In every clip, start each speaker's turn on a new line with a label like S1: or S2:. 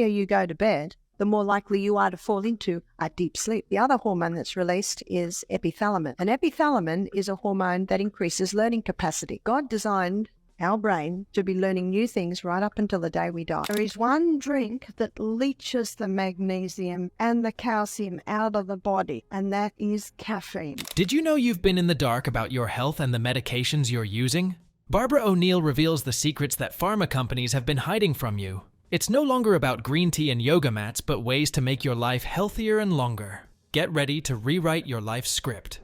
S1: you go to bed, the more likely you are to fall into a deep sleep. The other hormone that's released is epithalamin. And epithalamin is a hormone that increases learning capacity. God designed our brain to be learning new things right up until the day we die. There is one drink that leaches the magnesium and the calcium out of the body, and that is caffeine.
S2: Did you know you've been in the dark about your health and the medications you're using? Barbara O'Neill reveals the secrets that pharma companies have been hiding from you. It's no longer about green tea and yoga mats, but ways to make your life healthier and longer. Get ready to rewrite your life's script.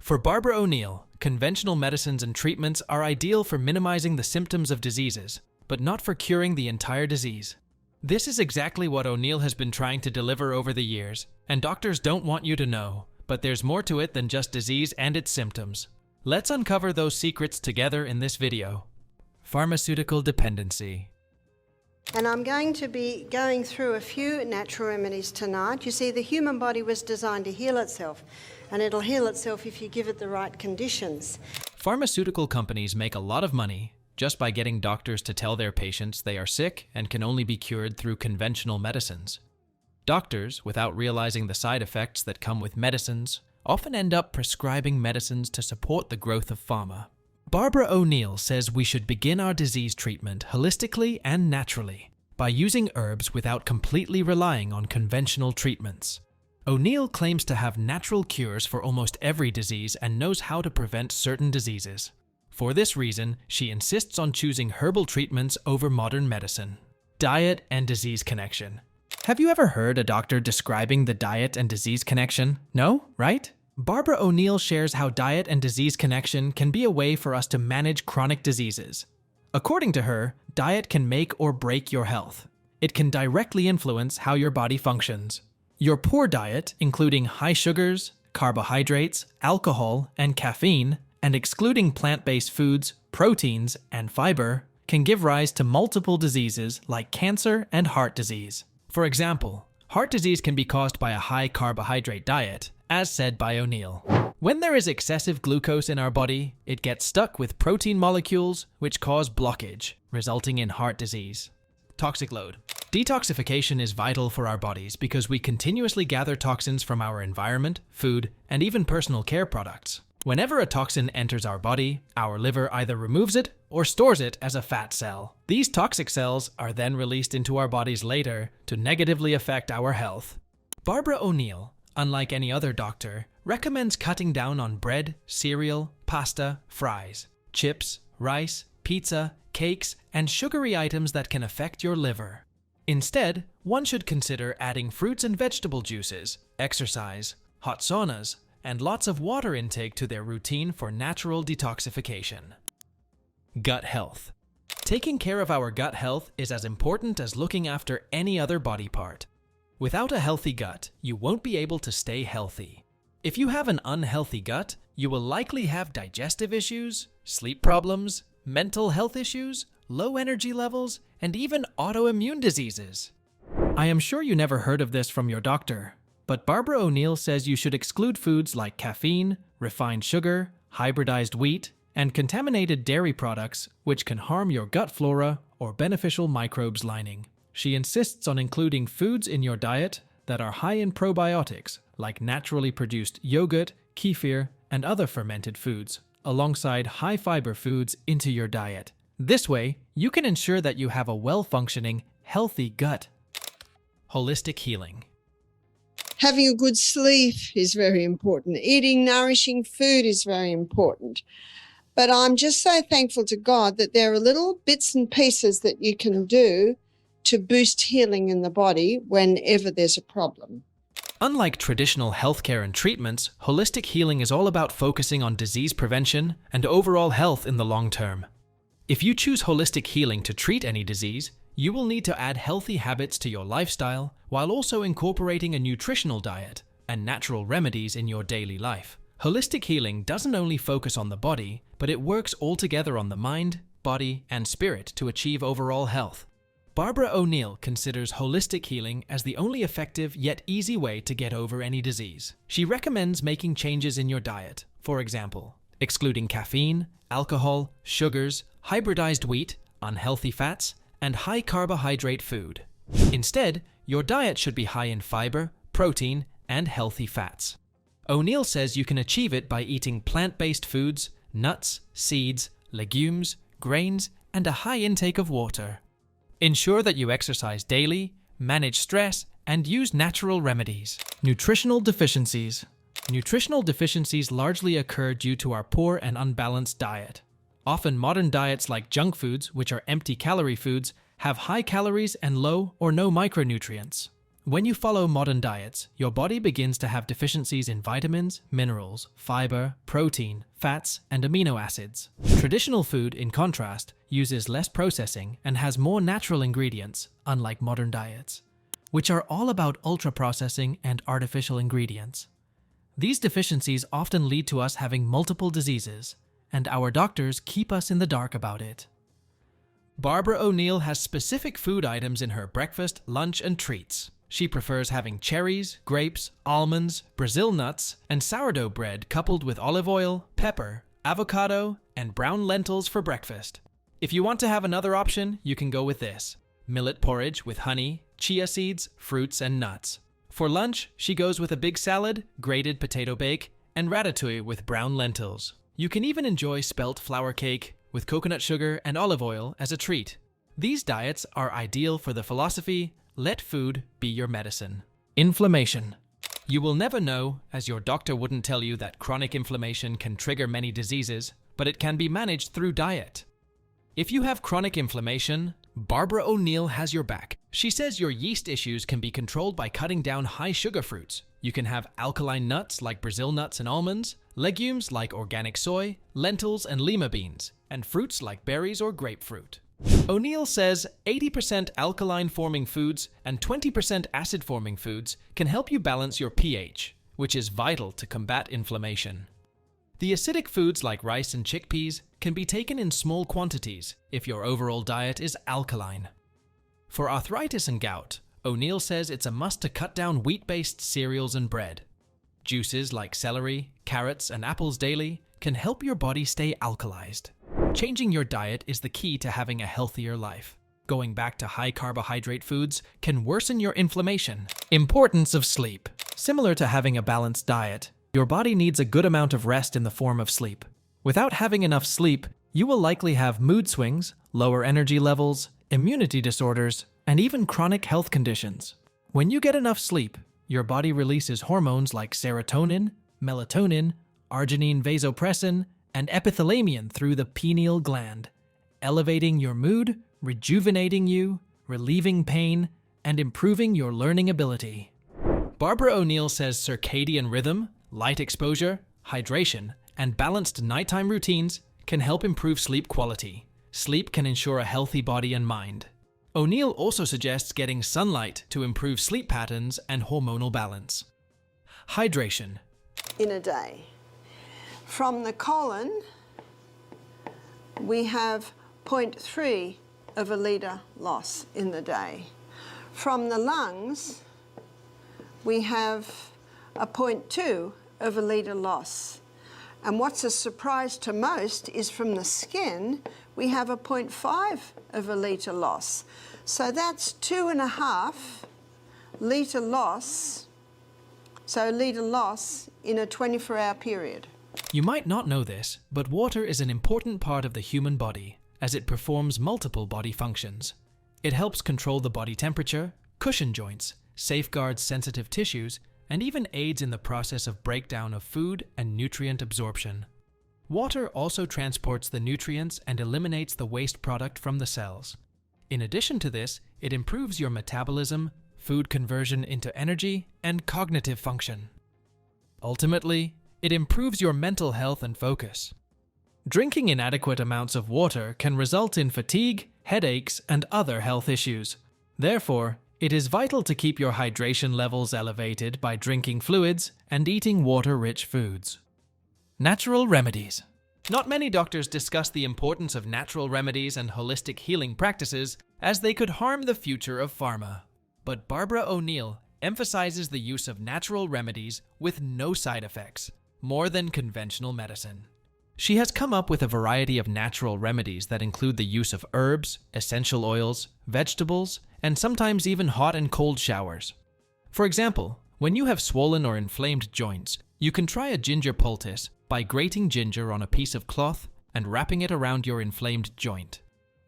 S2: For Barbara O'Neill, conventional medicines and treatments are ideal for minimizing the symptoms of diseases, but not for curing the entire disease. This is exactly what O'Neill has been trying to deliver over the years, and doctors don't want you to know, but there's more to it than just disease and its symptoms. Let's uncover those secrets together in this video. Pharmaceutical Dependency.
S3: And I'm going to be going through a few natural remedies tonight. You see, the human body was designed to heal itself, and it'll heal itself if you give it the right conditions.
S2: Pharmaceutical companies make a lot of money just by getting doctors to tell their patients they are sick and can only be cured through conventional medicines. Doctors, without realizing the side effects that come with medicines, often end up prescribing medicines to support the growth of pharma. Barbara O'Neill says we should begin our disease treatment holistically and naturally by using herbs without completely relying on conventional treatments. O'Neill claims to have natural cures for almost every disease and knows how to prevent certain diseases. For this reason, she insists on choosing herbal treatments over modern medicine. Diet and disease connection. Have you ever heard a doctor describing the diet and disease connection? No, right? Barbara O'Neill shares how diet and disease connection can be a way for us to manage chronic diseases. According to her, diet can make or break your health. It can directly influence how your body functions. Your poor diet, including high sugars, carbohydrates, alcohol, and caffeine, and excluding plant-based foods, proteins, and fiber, can give rise to multiple diseases like cancer and heart disease. For example, heart disease can be caused by a high carbohydrate diet, as said by O'Neill. When there is excessive glucose in our body, it gets stuck with protein molecules which cause blockage, resulting in heart disease. Toxic load. Detoxification is vital for our bodies because we continuously gather toxins from our environment, food, and even personal care products. Whenever a toxin enters our body, our liver either removes it or stores it as a fat cell. These toxic cells are then released into our bodies later to negatively affect our health. Barbara O'Neill, unlike any other doctor, recommends cutting down on bread, cereal, pasta, fries, chips, rice, pizza, cakes, and sugary items that can affect your liver. Instead, one should consider adding fruits and vegetable juices, exercise, hot saunas, and lots of water intake to their routine for natural detoxification. Gut health. Taking care of our gut health is as important as looking after any other body part. Without a healthy gut, you won't be able to stay healthy. If you have an unhealthy gut, you will likely have digestive issues, sleep problems, mental health issues, low energy levels, and even autoimmune diseases. I am sure you never heard of this from your doctor, but Barbara O'Neill says you should exclude foods like caffeine, refined sugar, hybridized wheat, and contaminated dairy products which can harm your gut flora or beneficial microbes lining. She insists on including foods in your diet that are high in probiotics, like naturally produced yogurt, kefir, and other fermented foods, alongside high-fiber foods into your diet. This way, you can ensure that you have a well-functioning, healthy gut. Holistic healing.
S4: Having a good sleep is very important. Eating nourishing food is very important. But I'm just so thankful to God that there are little bits and pieces that you can do to boost healing in the body whenever there's a problem.
S2: Unlike traditional healthcare and treatments, holistic healing is all about focusing on disease prevention and overall health in the long term. If you choose holistic healing to treat any disease, you will need to add healthy habits to your lifestyle while also incorporating a nutritional diet and natural remedies in your daily life. Holistic healing doesn't only focus on the body, but it works all together on the mind, body, and spirit to achieve overall health. Barbara O'Neill considers holistic healing as the only effective yet easy way to get over any disease. She recommends making changes in your diet, for example, excluding caffeine, alcohol, sugars, hybridized wheat, unhealthy fats, and high carbohydrate food. Instead, your diet should be high in fiber, protein, and healthy fats. O'Neill says you can achieve it by eating plant-based foods, nuts, seeds, legumes, grains, and a high intake of water. Ensure that you exercise daily, manage stress, and use natural remedies. Nutritional deficiencies. Nutritional deficiencies largely occur due to our poor and unbalanced diet. Often modern diets like junk foods, which are empty calorie foods, have high calories and low or no micronutrients. When you follow modern diets, your body begins to have deficiencies in vitamins, minerals, fiber, protein, fats, and amino acids. Traditional food, in contrast, uses less processing and has more natural ingredients, unlike modern diets, which are all about ultra-processing and artificial ingredients. These deficiencies often lead to us having multiple diseases, and our doctors keep us in the dark about it. Barbara O'Neill has specific food items in her breakfast, lunch, and treats. She prefers having cherries, grapes, almonds, Brazil nuts, and sourdough bread coupled with olive oil, pepper, avocado, and brown lentils for breakfast. If you want to have another option, you can go with this: millet porridge with honey, chia seeds, fruits, and nuts. For lunch, she goes with a big salad, grated potato bake, and ratatouille with brown lentils. You can even enjoy spelt flour cake with coconut sugar and olive oil as a treat. These diets are ideal for the philosophy, let food be your medicine. Inflammation. You will never know, as your doctor wouldn't tell you that chronic inflammation can trigger many diseases, but it can be managed through diet. If you have chronic inflammation, Barbara O'Neill has your back. She says your yeast issues can be controlled by cutting down high sugar fruits. You can have alkaline nuts like Brazil nuts and almonds, legumes like organic soy, lentils and lima beans, and fruits like berries or grapefruit. O'Neill says 80% alkaline-forming foods and 20% acid-forming foods can help you balance your pH, which is vital to combat inflammation. The acidic foods like rice and chickpeas can be taken in small quantities if your overall diet is alkaline. For arthritis and gout, O'Neill says it's a must to cut down wheat-based cereals and bread. Juices like celery, carrots, and apples daily can help your body stay alkalized. Changing your diet is the key to having a healthier life. Going back to high-carbohydrate foods can worsen your inflammation. Importance of sleep. Similar to having a balanced diet, your body needs a good amount of rest in the form of sleep. Without having enough sleep, you will likely have mood swings, lower energy levels, immunity disorders, and even chronic health conditions. When you get enough sleep, your body releases hormones like serotonin, melatonin, arginine vasopressin, and epithalamion through the pineal gland, elevating your mood, rejuvenating you, relieving pain, and improving your learning ability. Barbara O'Neill says circadian rhythm, light exposure, hydration, and balanced nighttime routines can help improve sleep quality. Sleep can ensure a healthy body and mind. O'Neill also suggests getting sunlight to improve sleep patterns and hormonal balance. Hydration.
S3: In a day. From the colon, we have 0.3 of a litre loss in the day. From the lungs, we have a 0.2 of a litre loss. And what's a surprise to most is from the skin, we have a 0.5 of a litre loss. So that's 2.5 litre loss, so litre loss in a 24-hour period.
S2: You might not know this, but water is an important part of the human body, as it performs multiple body functions. It helps control the body temperature, cushion joints, safeguards sensitive tissues, and even aids in the process of breakdown of food and nutrient absorption. Water also transports the nutrients and eliminates the waste product from the cells. In addition to this, it improves your metabolism, food conversion into energy, and cognitive function. Ultimately, it improves your mental health and focus. Drinking inadequate amounts of water can result in fatigue, headaches, and other health issues. Therefore, it is vital to keep your hydration levels elevated by drinking fluids and eating water-rich foods. Natural remedies. Not many doctors discuss the importance of natural remedies and holistic healing practices, as they could harm the future of pharma. But Barbara O'Neill emphasizes the use of natural remedies with no side effects, more than conventional medicine. She has come up with a variety of natural remedies that include the use of herbs, essential oils, vegetables, and sometimes even hot and cold showers. For example, when you have swollen or inflamed joints, you can try a ginger poultice by grating ginger on a piece of cloth and wrapping it around your inflamed joint.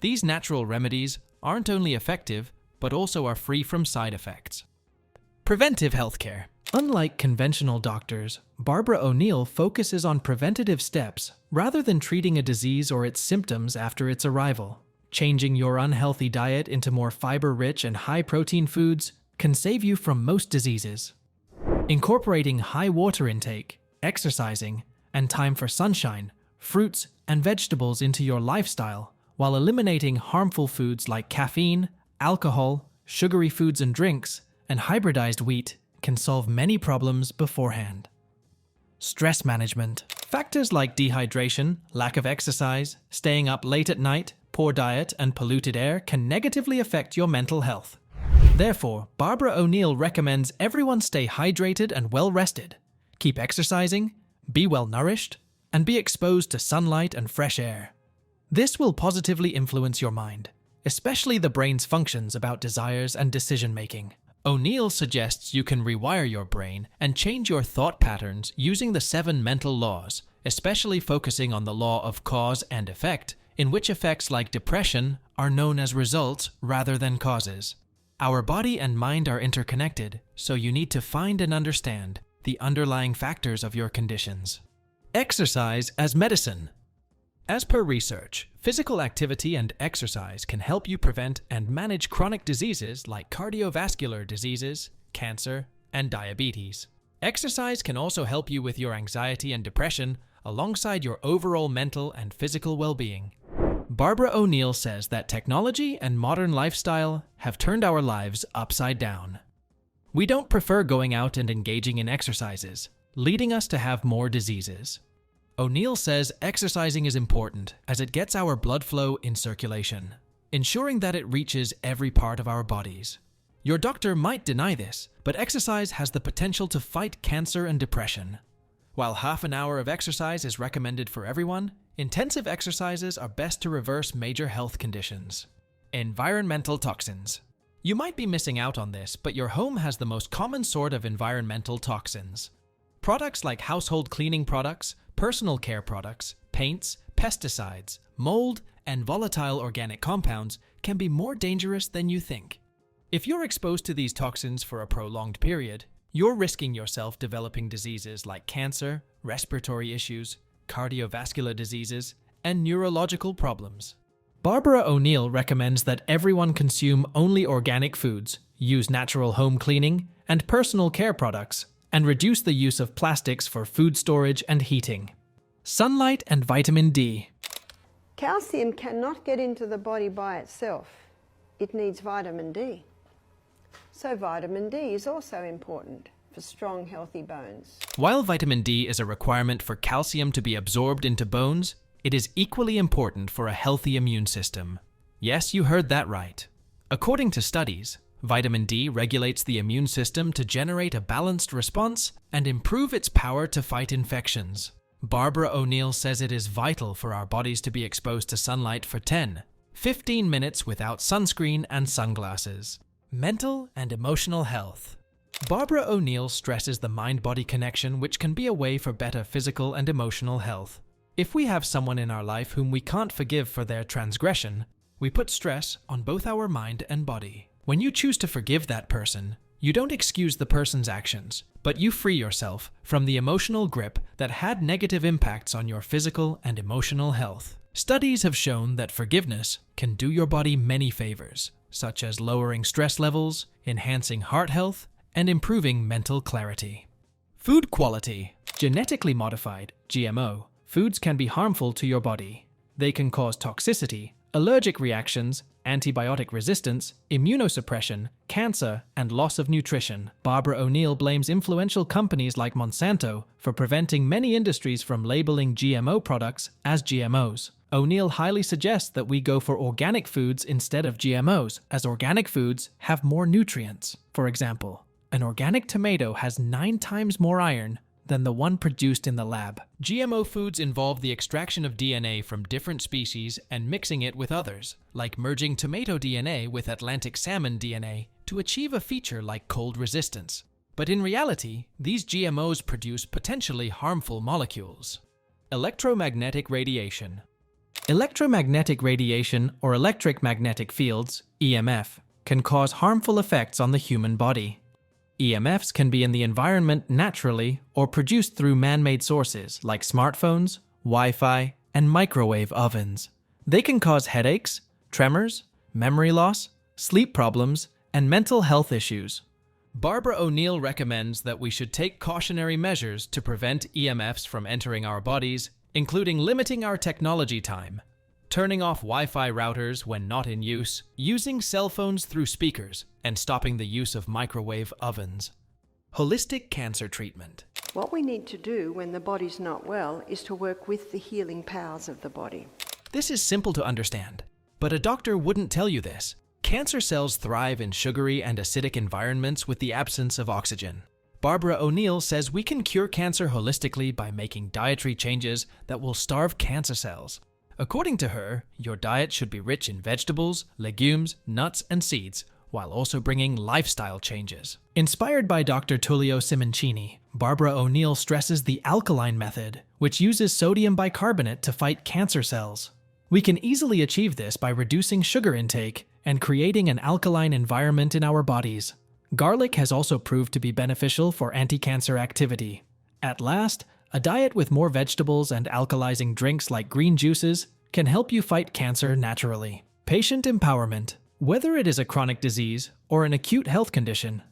S2: These natural remedies aren't only effective, but also are free from side effects. Preventive healthcare. Unlike conventional doctors, Barbara O'Neill focuses on preventative steps rather than treating a disease or its symptoms after its arrival. Changing your unhealthy diet into more fiber-rich and high-protein foods can save you from most diseases. Incorporating high water intake, exercising, and time for sunshine, fruits, and vegetables into your lifestyle, while eliminating harmful foods like caffeine, alcohol, sugary foods and drinks, and hybridized wheat, can solve many problems beforehand. Stress management. Factors like dehydration, lack of exercise, staying up late at night, poor diet, and polluted air can negatively affect your mental health. Therefore, Barbara O'Neill recommends everyone stay hydrated and well-rested, keep exercising, be well-nourished, and be exposed to sunlight and fresh air. This will positively influence your mind, especially the brain's functions about desires and decision-making. O'Neill suggests you can rewire your brain and change your thought patterns using the 7 mental laws, especially focusing on the law of cause and effect, in which effects like depression are known as results rather than causes. Our body and mind are interconnected, so you need to find and understand the underlying factors of your conditions. Exercise as medicine. As per research, physical activity and exercise can help you prevent and manage chronic diseases like cardiovascular diseases, cancer, and diabetes. Exercise can also help you with your anxiety and depression alongside your overall mental and physical well-being. Barbara O'Neill says that technology and modern lifestyle have turned our lives upside down. We don't prefer going out and engaging in exercises, leading us to have more diseases. O'Neill says exercising is important as it gets our blood flow in circulation, ensuring that it reaches every part of our bodies. Your doctor might deny this, but exercise has the potential to fight cancer and depression. While half an hour of exercise is recommended for everyone, intensive exercises are best to reverse major health conditions. Environmental toxins. You might be missing out on this, but your home has the most common sort of environmental toxins. Products like household cleaning products, personal care products, paints, pesticides, mold, and volatile organic compounds can be more dangerous than you think. If you're exposed to these toxins for a prolonged period, you're risking yourself developing diseases like cancer, respiratory issues, cardiovascular diseases, and neurological problems. Barbara O'Neill recommends that everyone consume only organic foods, use natural home cleaning and personal care products, and reduce the use of plastics for food storage and heating. Sunlight and vitamin D.
S3: Calcium cannot get into the body by itself. It needs vitamin D. So vitamin D is also important for strong, healthy bones.
S2: While vitamin D is a requirement for calcium to be absorbed into bones, it is equally important for a healthy immune system. Yes, you heard that right. According to studies, vitamin D regulates the immune system to generate a balanced response and improve its power to fight infections. Barbara O'Neill says it is vital for our bodies to be exposed to sunlight for 10-15 minutes without sunscreen and sunglasses. Mental and emotional health. Barbara O'Neill stresses the mind-body connection, which can be a way for better physical and emotional health. If we have someone in our life whom we can't forgive for their transgression, we put stress on both our mind and body. When you choose to forgive that person, you don't excuse the person's actions, but you free yourself from the emotional grip that had negative impacts on your physical and emotional health. Studies have shown that forgiveness can do your body many favors, such as lowering stress levels, enhancing heart health, and improving mental clarity. Food quality. Genetically modified, GMO, foods can be harmful to your body. They can cause toxicity, allergic reactions, antibiotic resistance, immunosuppression, cancer, and loss of nutrition. Barbara O'Neill blames influential companies like Monsanto for preventing many industries from labeling GMO products as GMOs. O'Neill highly suggests that we go for organic foods instead of GMOs, as organic foods have more nutrients. For example, an organic tomato has 9 times more iron than the one produced in the lab. GMO foods involve the extraction of DNA from different species and mixing it with others, like merging tomato DNA with Atlantic salmon DNA to achieve a feature like cold resistance. But in reality, these GMOs produce potentially harmful molecules. Electromagnetic radiation. Electromagnetic radiation, or electric magnetic fields, EMF, can cause harmful effects on the human body. EMFs can be in the environment naturally or produced through man-made sources like smartphones, Wi-Fi, and microwave ovens. They can cause headaches, tremors, memory loss, sleep problems, and mental health issues. Barbara O'Neill recommends that we should take cautionary measures to prevent EMFs from entering our bodies, including limiting our technology time, turning off Wi-Fi routers when not in use, using cell phones through speakers, and stopping the use of microwave ovens. Holistic cancer treatment.
S3: What we need to do when the body's not well is to work with the healing powers of the body.
S2: This is simple to understand, but a doctor wouldn't tell you this. Cancer cells thrive in sugary and acidic environments with the absence of oxygen. Barbara O'Neill says we can cure cancer holistically by making dietary changes that will starve cancer cells. According to her, your diet should be rich in vegetables, legumes, nuts, and seeds, while also bringing lifestyle changes. Inspired by Dr. Tullio Simoncini, Barbara O'Neill stresses the alkaline method, which uses sodium bicarbonate to fight cancer cells. We can easily achieve this by reducing sugar intake and creating an alkaline environment in our bodies. Garlic has also proved to be beneficial for anti-cancer activity. At last, a diet with more vegetables and alkalizing drinks like green juices can help you fight cancer naturally. Patient empowerment. Whether it is a chronic disease or an acute health condition,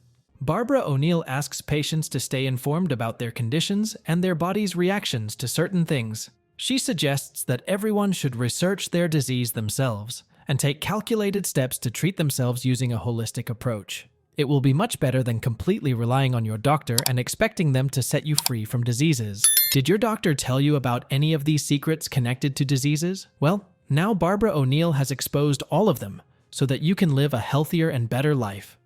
S2: Barbara O'Neill asks patients to stay informed about their conditions and their body's reactions to certain things. She suggests that everyone should research their disease themselves and take calculated steps to treat themselves using a holistic approach. It will be much better than completely relying on your doctor and expecting them to set you free from diseases. Did your doctor tell you about any of these secrets connected to diseases? Well, now Barbara O'Neill has exposed all of them so that you can live a healthier and better life.